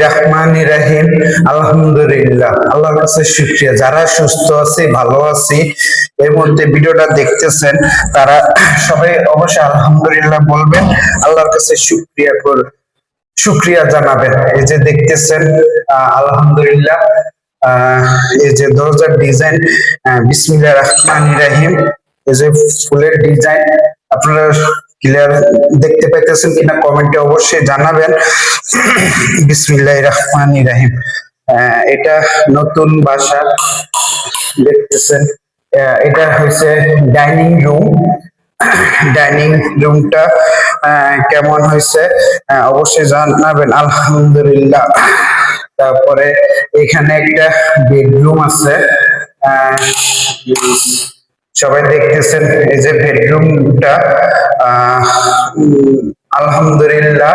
রহমানির রহিম। আলহামদুলিল্লাহ, আল্লাহর কাছে শুকরিয়া। যারা সুস্থ আছে, ভালো আছি, এই মুহূর্তে ভিডিওটা দেখতেছেন, তারা সবাই অবশ্যই আলহামদুলিল্লাহ বলবেন, আল্লাহর কাছে শুকরিয়া জানাবেন। এই যে দেখতেছেন, আলহামদুলিল্লাহ, এই যে দরজার ডিজাইন, বিসমিল্লাহির রহমানির রহিম। এই যে ফুলের ডিজাইন, আপনারা ক্লিয়ার দেখতে পাইতেছেন কিনা কমেন্টে অবশ্যই জানাবেন। বিসমিল্লাহির রহমানির রহিম। এটা নতুন বাসা দেখতেছেন, এটা হচ্ছে ডাইনিং রুম। ডাইনিং রুমটা কেমন হয়েছে অবশ্যই জানাবেন। আলহামদুলিল্লাহ। তারপরে এখানে একটা বেডরুম আছে, সবাই দেখতেছেন। এই যে বেডরুমটা, আলহামদুলিল্লাহ,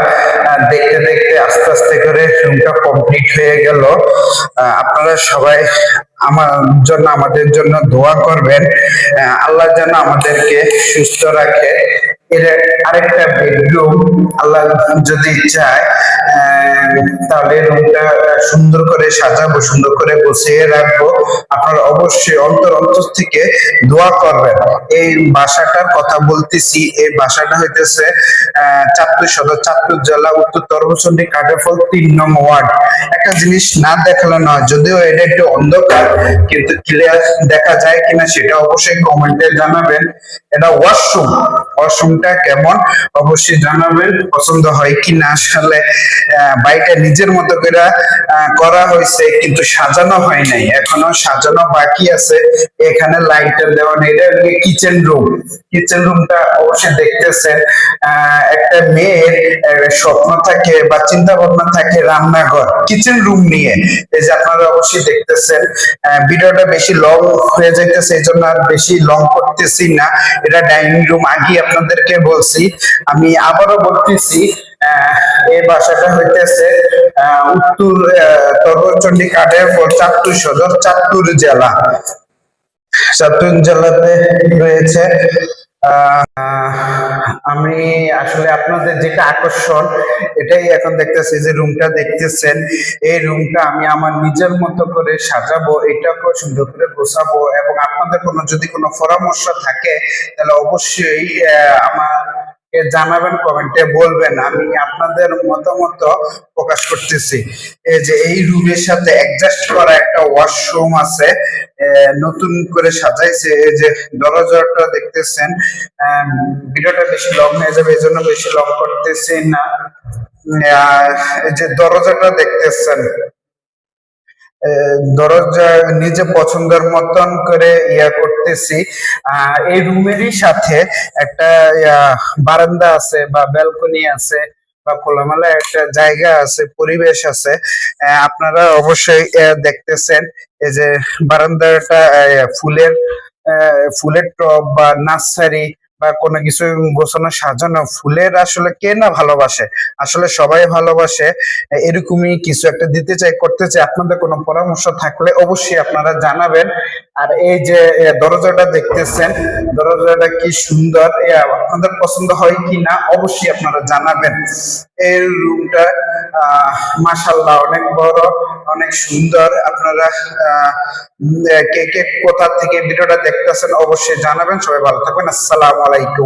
দেখতে দেখতে আস্তে আস্তে করে রুমটা কমপ্লিট হয়ে গেল। আপনারা সবাই আমাদের জন্য দোয়া করবেন, আল্লাহ যেন আমাদেরকে সুস্থ রাখে। এর আরেকটা বেডরুম, আল্লাহ যদি চায় তাহলে রুমটা সুন্দর করে সাজাবো, সুন্দর করে গুছিয়ে রাখবো। আপনারা অবশ্যই অন্তর থেকে দোয়া করবেন। এই বাসাটার কথা বলতেছি, এই বাসাটা হইতেছে চাঁদপুর সদর, চাঁদপুর জেলা, উত্তর তরফচন্ডী, কাটারফল 3 নং ওয়ার্ড। একটা জিনিস না দেখালে নয়, যদিও এটা একটু অন্ধকার, কিন্তু ক্লিয়ার দেখা যায় কিনা সেটা অবশ্যই কমেন্টে জানাবেন। এটা ওয়াশরুমটা কেমন অবশ্যই জানাবেন, পছন্দ হয় কিনা। আসলে বাড়িটা নিজের মতো করে করা হয়েছে, কিন্তু সাজানো হয় নাই, এখনো সাজানো বাকি আছে। এখানে লাইটার দেওয়া নেই। এটা কিচেন রুমটা অবশ্যই দেখতেছেন। একটা মেয়ের স্বপ্ন থাকে বা চিন্তা ভাবনা থাকে রান্নাঘর, কিচেন রুম নিয়ে। এই যে আপনারা অবশ্যই দেখতেছেন, ভিডিওটা বেশি লং হয়ে যাইতেছে, এই জন্য আর বেশি লং করতেছি না। এটা ডাইনিং রুম, আগে আপনাদেরকে বলছি, আমি আবারও বলতেছি। এই বাসাটা হইতেছে উত্তর তরফচন্ডী, কাটারফল, চাঁদপুর সদর, চাঁদপুর জেলাতে রয়েছে। আমি আসলে আপনাদের যেটা আকর্ষণ, এটাই এখন দেখতেছি যে রুমটা দেখতেছেন। এই রুমটা আমি আমার নিজের মতো করে সাজাবো, এটাকেও সুন্দর করে গোছাবো। এবং আপনাদের যদি কোনো পরামর্শ থাকে তাহলে অবশ্যই আমার জানাবেন, কমেন্টে বলবেন, আমি আপনাদের মতামত প্রকাশ করতেছি। এই যে এই রুমের সাথে অ্যাডজাস্ট করা একটা ওয়াশরুম আছে, নতুন করে সাজাইছে। এই যে দরজাটা দেখতেছেন, ভিডিওটা বেশি লং হয়ে যাবে, এই জন্য বেশি লং করতেছি না। এই যে দরজাটা দেখতেছেন, দরজা নিজে পছন্দের মতন করে করতেছি। এই রুমেরই সাথে একটা বারান্দা আছে বা ব্যালকনি আছে, বা খোলামেলা একটা জায়গা আছে, পরিবেশ আছে। আপনারা অবশ্যই দেখতেছেন। এই যে বারান্দাটা ফুলের টব বা নার্সারি বা কোনো কিছু গোছানো সাজানো, ফুলের আসলে কে না ভালোবাসে, আসলে সবাই ভালোবাসে। এরকমই কিছু একটা দিতে চাই, করতে চাই। আপনাদের কোনো পরামর্শ থাকলে অবশ্যই আপনারা জানাবেন। আর এই যে দরজাটা দেখতেছেন, দরজাটা কি সুন্দর, আপনাদের পছন্দ হয় কি না অবশ্যই আপনারা জানাবেন। এই রুমটা মাশাআল্লাহ অনেক বড়, অনেক সুন্দর। আপনারা কে কোথা থেকে ভিডিওটা দেখতেছেন অবশ্যই জানাবেন। সবাই ভালো থাকবেন। আসসালামু আলাইকুম।